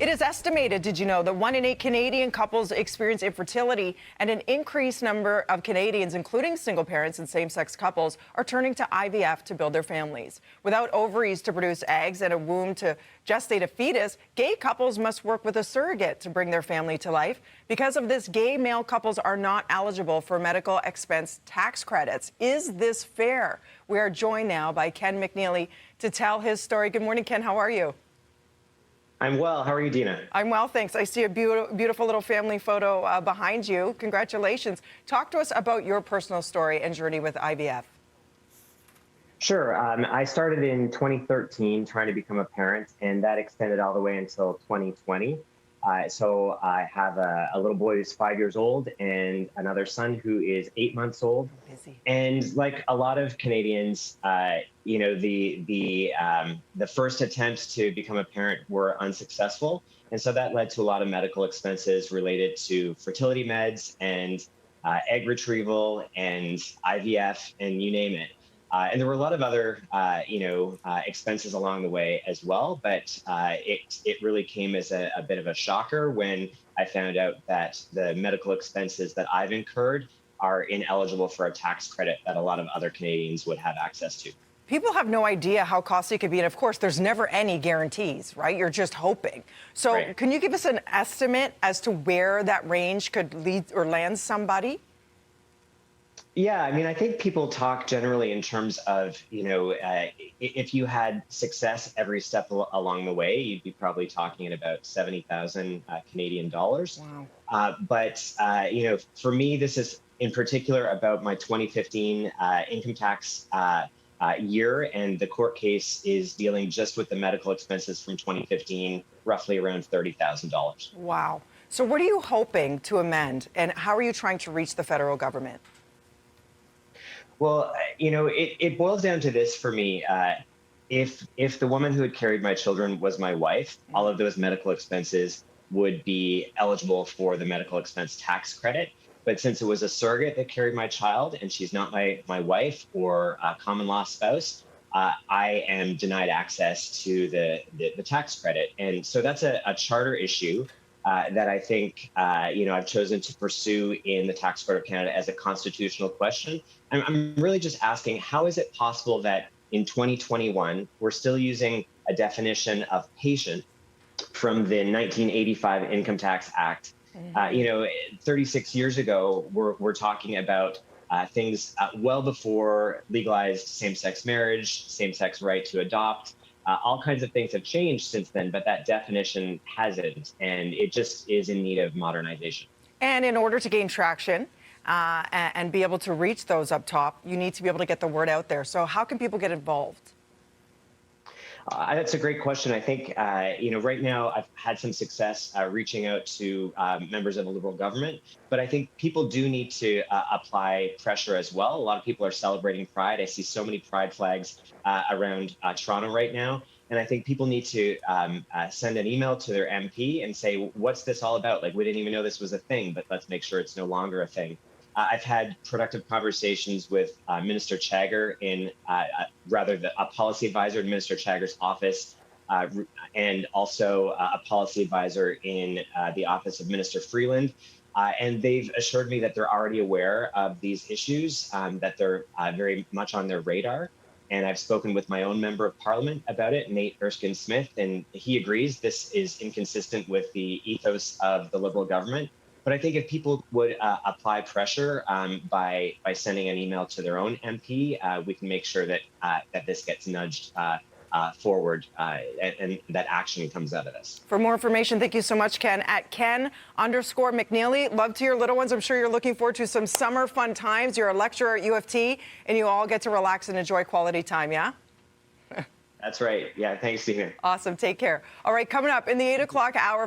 It is estimated, did you know, that 1 in 8 Canadian couples experience infertility, and an increased number of Canadians, including single parents and same-sex couples, are turning to IVF to build their families. Without ovaries to produce eggs and a womb to gestate a fetus, gay couples must work with a surrogate to bring their family to life. Because of this, gay male couples are not eligible for medical expense tax credits. Is this fair? We are joined now by Ken McNeilly to tell his story. Good morning, Ken. How are you? I'm well. How are you, Dina? I'm well, thanks. I see a beautiful little family photo behind you. Congratulations. Talk to us about your personal story and journey with IVF. Sure. I started in 2013 trying to become a parent, and that extended all the way until 2020. So I have a little boy who's 5 years old and another son who is 8 months old. Busy. And like a lot of Canadians, the first attempts to become a parent were unsuccessful. And so that led to a lot of medical expenses related to fertility meds and egg retrieval and IVF and you name it. And there were a lot of other, expenses along the way as well. But it really came as a bit of a shocker when I found out that the medical expenses that I've incurred are ineligible for a tax credit that a lot of other Canadians would have access to. People have no idea how costly it could be. And of course, there's never any guarantees, right? You're just hoping. So Right. Can you give us an estimate as to where that range could lead or land somebody? Yeah, I mean, I think people talk generally in terms of, if you had success every step along the way, you'd be probably talking at about 70,000 Canadian dollars. Wow. For me, this is in particular about my 2015 income tax year, and the court case is dealing just with the medical expenses from 2015, roughly around $30,000. Wow. So what are you hoping to amend, and how are you trying to reach the federal government? Well, it boils down to this for me. If the woman who had carried my children was my wife, all of those medical expenses would be eligible for the medical expense tax credit. But since it was a surrogate that carried my child and she's not my wife or a common law spouse, I am denied access to the tax credit. And so that's a charter issue that I think, I've chosen to pursue in the Tax Court of Canada as a constitutional question. I'm really just asking, how is it possible that in 2021, we're still using a definition of patient from the 1985 Income Tax Act? 36 years ago, we're talking about things well before legalized same-sex marriage, same-sex right to adopt. All kinds of things have changed since then, but that definition hasn't, and it just is in need of modernization. And in order to gain traction and be able to reach those up top, you need to be able to get the word out there. So how can people get involved? That's a great question. I think, right now I've had some success reaching out to members of the Liberal government, but I think people do need to apply pressure as well. A lot of people are celebrating Pride. I see so many Pride flags around Toronto right now. And I think people need to send an email to their MP and say, what's this all about? Like, we didn't even know this was a thing, but let's make sure it's no longer a thing. I've had productive conversations with Minister Chagger a policy advisor in Minister Chagger's office, and also a policy advisor in the office of Minister Freeland. And they've assured me that they're already aware of these issues, that they're very much on their radar. And I've spoken with my own member of parliament about it, Nate Erskine-Smith, and he agrees this is inconsistent with the ethos of the Liberal government. But I think if people would apply pressure by sending an email to their own MP, we can make sure that this gets nudged forward and that action comes out of this. For more information, thank you so much, Ken. At Ken_McNeilly. Love to your little ones. I'm sure you're looking forward to some summer fun times. You're a lecturer at U of T, and you all get to relax and enjoy quality time, yeah? That's right. Yeah, thanks, Dina. Awesome. Take care. All right, coming up in the 8 o'clock hour.